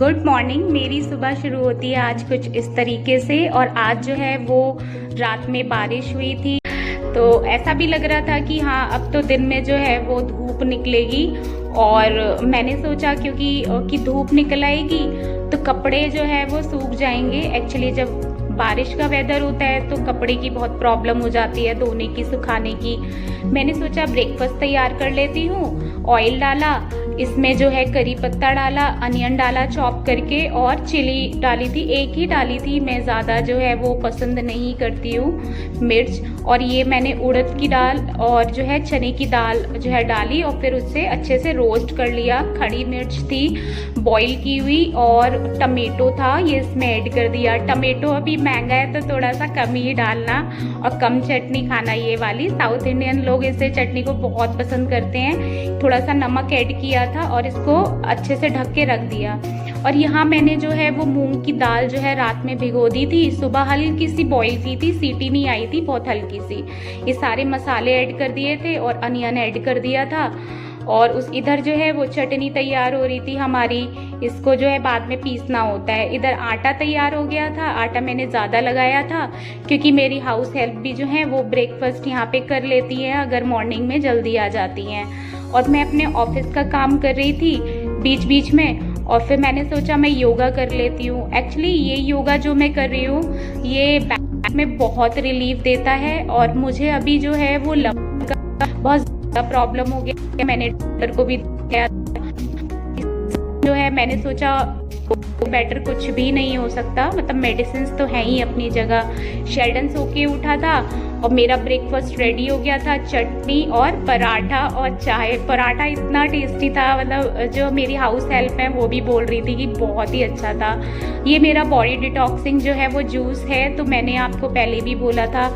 Good morning. मेरी सुबह शुरू होती है आज कुछ इस तरीके से, और आज जो है वो रात में बारिश हुई थी तो ऐसा भी लग रहा था कि हाँ अब तो दिन में जो है वो धूप निकलेगी। और मैंने सोचा क्योंकि धूप निकल आएगी तो कपड़े जो है वो सूख जाएंगे। एक्चुअली जब बारिश का वेदर होता है तो कपड़े की बहुत प्रॉब्लम हो जाती है धोने की, सुखाने की। मैंने सोचा ब्रेकफास्ट तैयार कर लेती हूँ। ऑयल डाला, इसमें जो है करी पत्ता डाला, अनियन डाला चॉप करके, और चिली डाली थी, एक ही डाली थी, मैं ज़्यादा जो है वो पसंद नहीं करती हूँ मिर्च। और ये मैंने उड़द की दाल और जो है चने की दाल जो है डाली, और फिर उससे अच्छे से रोस्ट कर लिया। खड़ी मिर्च थी बॉईल की हुई, और टमेटो था ये इसमें ऐड कर दिया। टमेटो अभी महंगा है तो थोड़ा सा कम ही डालना, और कम चटनी खाना ये वाली। साउथ इंडियन लोग इसे चटनी को बहुत पसंद करते हैं। थोड़ा सा नमक ऐड किया था और इसको अच्छे से ढक के रख दिया। और यहाँ मैंने जो है वो मूंग की दाल जो है रात में भिगो दी थी, सुबह हल्की सी बॉईल की थी, सीटी नहीं आई थी, बहुत हल्की सी। ये सारे मसाले ऐड कर दिए थे और अनियन ऐड कर दिया था। और उस इधर जो है वो चटनी तैयार हो रही थी हमारी, इसको जो है बाद में पीसना होता है। इधर आटा तैयार हो गया था। आटा मैंने ज़्यादा लगाया था क्योंकि मेरी हाउस हेल्प भी जो है वो ब्रेकफास्ट यहाँ पे कर लेती है अगर मॉर्निंग में जल्दी आ जाती हैं। और मैं अपने ऑफिस का काम कर रही थी बीच बीच में, और फिर मैंने सोचा मैं योगा कर लेती हूँ। एक्चुअली ये योगा जो मैं कर रही हूँ ये बैक में बहुत रिलीफ देता है, और मुझे अभी जो है वो बहुत ज़्यादा प्रॉब्लम हो गया। मैंने डॉक्टर को भी दिखाया, जो है मैंने सोचा बेटर कुछ भी नहीं हो सकता, मतलब मेडिसिन तो है ही अपनी जगह। शेल्डन सो के उठा था और मेरा ब्रेकफास्ट रेडी हो गया था, चटनी और पराठा और चाय। पराठा इतना टेस्टी था, मतलब जो मेरी हाउस हेल्प है वो भी बोल रही थी कि बहुत ही अच्छा था। ये मेरा बॉडी डिटॉक्सिंग जो है वो जूस है। तो मैंने आपको पहले भी बोला था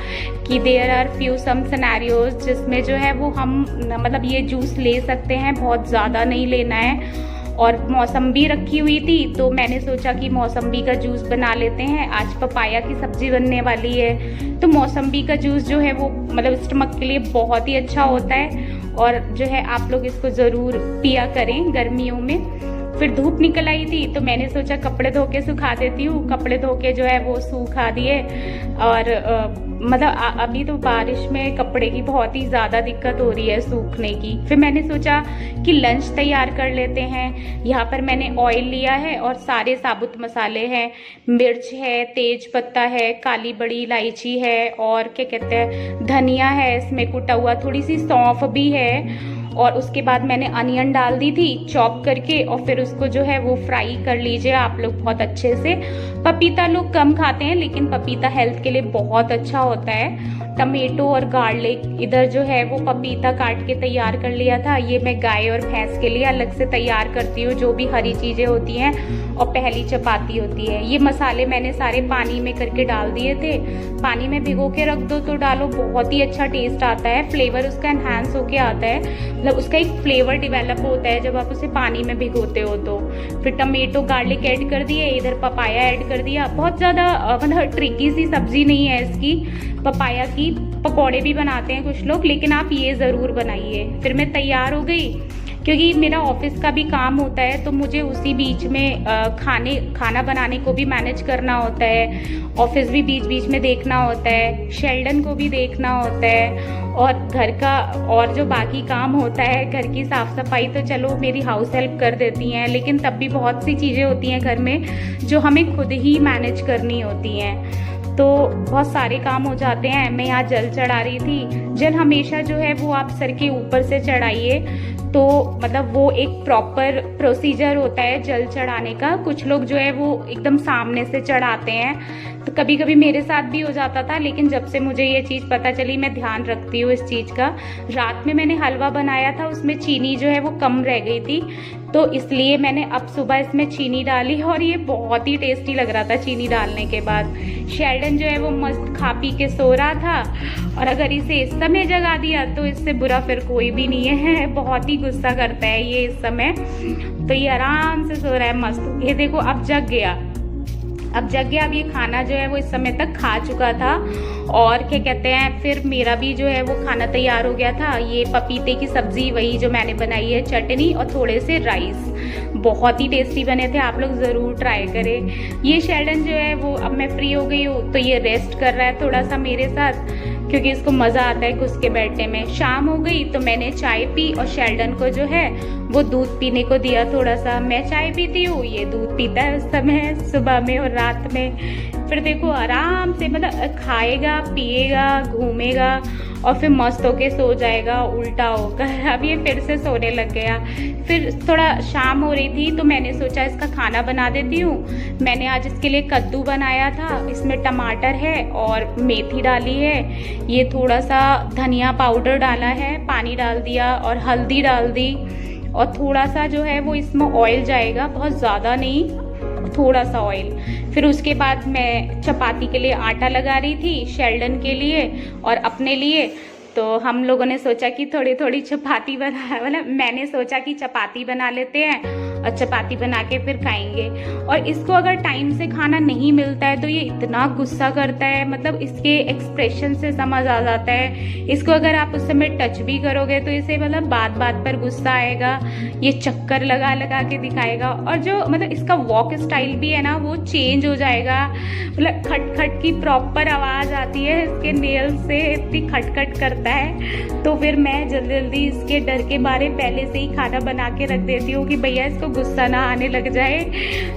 कि there are few some scenarios जिसमें जो है वो हम मतलब ये जूस ले सकते हैं, बहुत ज़्यादा नहीं लेना है। और मौसम्बी रखी हुई थी तो मैंने सोचा कि मौसम्बी का जूस बना लेते हैं। आज पपाया की सब्जी बनने वाली है तो मौसम्बी का जूस जो है वो मतलब स्टमक के लिए बहुत ही अच्छा होता है, और जो है आप लोग इसको ज़रूर पिया करें गर्मियों में। फिर धूप निकल आई थी तो मैंने सोचा कपड़े धो के सुखा देती हूँ। कपड़े धो के जो है वो सूखा दिए, और मतलब अभी तो बारिश में कपड़े की बहुत ही ज़्यादा दिक्कत हो रही है सूखने की। फिर मैंने सोचा कि लंच तैयार कर लेते हैं। यहाँ पर मैंने ऑयल लिया है और सारे साबुत मसाले हैं, मिर्च है, तेज पत्ता है, काली बड़ी इलायची है, और क्या कहते हैं धनिया है इसमें कुटा हुआ, थोड़ी सी सौंफ भी है। और उसके बाद मैंने अनियन डाल दी थी चॉप करके, और फिर उसको जो है वो फ्राई कर लीजिए आप लोग बहुत अच्छे से। पपीता लोग कम खाते हैं लेकिन पपीता हेल्थ के लिए बहुत अच्छा होता है। टमेटो और गार्लिक, इधर जो है वो पपीता काट के तैयार कर लिया था। ये मैं गाय और भैंस के लिए अलग से तैयार करती हूँ, जो भी हरी चीज़ें होती हैं, और पहली चपाती होती है। ये मसाले मैंने सारे पानी में करके डाल दिए थे। पानी में भिगो के रख दो तो डालो, बहुत ही अच्छा टेस्ट आता है, फ्लेवर उसका एनहांस होके आता है, मतलब उसका एक फ्लेवर डेवलप होता है जब आप उसे पानी में भिगोते हो तो। फिर टमेटो गार्लिक ऐड कर दिए, इधर पपाया ऐड कर दिया। बहुत ज़्यादा मतलब ट्रिकी सी सब्जी नहीं है इसकी। पपाया की पकौड़े भी बनाते हैं कुछ लोग, लेकिन आप ये ज़रूर बनाइए। फिर मैं तैयार हो गई क्योंकि मेरा ऑफिस का भी काम होता है तो मुझे उसी बीच में खाना बनाने को भी मैनेज करना होता है, ऑफिस भी बीच बीच में देखना होता है, शेल्डन को भी देखना होता है, और घर का और जो बाकी काम होता है, घर की साफ़ सफाई तो चलो मेरी हाउस हेल्प कर देती हैं, लेकिन तब भी बहुत सी चीज़ें होती हैं घर में जो हमें खुद ही मैनेज करनी होती हैं। तो बहुत सारे काम हो जाते हैं। मैं यहाँ जल चढ़ा रही थी। जल हमेशा जो है वो आप सर के ऊपर से चढ़ाइए, तो मतलब वो एक प्रॉपर प्रोसीजर होता है जल चढ़ाने का। कुछ लोग जो है वो एकदम सामने से चढ़ाते हैं, तो कभी कभी मेरे साथ भी हो जाता था, लेकिन जब से मुझे ये चीज़ पता चली मैं ध्यान रखती हूँ इस चीज़ का। रात में मैंने हलवा बनाया था, उसमें चीनी जो है वो कम रह गई थी, तो इसलिए मैंने अब सुबह इसमें चीनी डाली, और ये बहुत ही टेस्टी लग रहा था चीनी डालने के बाद। शेल्डन जो है वो मस्त खा पी के सो रहा था, और अगर इसे इस समय जगा दिया तो इससे बुरा फिर कोई भी नहीं है। बहुत ही गुस्सा करता है ये इस समय, तो ये आराम से सो रहा है मस्त। ये देखो अब जग गया। अब जग गया। अब ये खाना जो है वो इस समय तक खा चुका था और क्या कहते हैं, फिर मेरा भी जो है वो खाना तैयार हो गया था। ये पपीते की सब्जी वही जो मैंने बनाई है, चटनी और थोड़े से राइस, बहुत ही टेस्टी बने थे। आप लोग ज़रूर ट्राई करें। ये शेल्डन जो है वो अब मैं फ्री हो गई हूँ तो ये रेस्ट कर रहा है थोड़ा सा मेरे साथ, क्योंकि इसको मज़ा आता है घुस के बैठने में। शाम हो गई तो मैंने चाय पी और शेल्डन को जो है वो दूध पीने को दिया थोड़ा सा। मैं चाय पीती हूँ, ये दूध पीता है उस समय सुबह में और रात में। फिर देखो आराम से मतलब खाएगा, पिएगा, घूमेगा और फिर मस्त होके सो जाएगा उल्टा होकर। अब ये फिर से सोने लग गया। फिर थोड़ा शाम हो रही थी तो मैंने सोचा इसका खाना बना देती हूँ। मैंने आज इसके लिए कद्दू बनाया था, इसमें टमाटर है और मेथी डाली है, ये थोड़ा सा धनिया पाउडर डाला है, पानी डाल दिया और हल्दी डाल दी और थोड़ा सा जो है वो इसमें ऑयल जाएगा, बहुत ज़्यादा नहीं, थोड़ा सा ऑयल। फिर उसके बाद मैं चपाती के लिए आटा लगा रही थी, शेल्डन के लिए और अपने लिए। तो हम लोगों ने सोचा कि थोड़ी थोड़ी चपाती बना, मतलब मैंने सोचा कि चपाती बना लेते हैं और चपाती बना के फिर खाएंगे। और इसको अगर टाइम से खाना नहीं मिलता है तो ये इतना गुस्सा करता है, मतलब इसके एक्सप्रेशन से समझ आ जाता है। इसको अगर आप उस समय टच भी करोगे तो इसे मतलब बात बात पर गुस्सा आएगा, ये चक्कर लगा लगा के दिखाएगा। और जो मतलब इसका वॉक स्टाइल भी है ना वो चेंज हो जाएगा, मतलब खट खट की प्रॉपर आवाज़ आती है इसके नेल से, इतनी खटखट करता है। तो फिर मैं जल्दी जल्दी इसके डर के मारे पहले से ही खाना बना के रख देती हूँ कि भैया इसको गुस्सा ना आने लग जाए।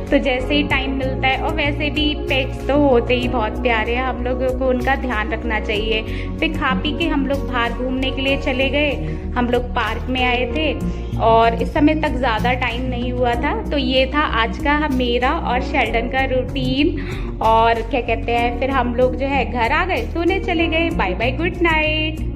तो जैसे ही टाइम मिलता है, और वैसे भी पेट्स तो होते ही बहुत प्यारे हैं, हम लोगों को उनका ध्यान रखना चाहिए। फिर खा पी के हम लोग बाहर घूमने के लिए चले गए। हम लोग पार्क में आए थे और इस समय तक ज़्यादा टाइम नहीं हुआ था। तो ये था आज का मेरा और शेल्डन का रूटीन। और क्या कहते हैं, फिर हम लोग जो है घर आ गए, सोने चले गए। Bye bye, good night.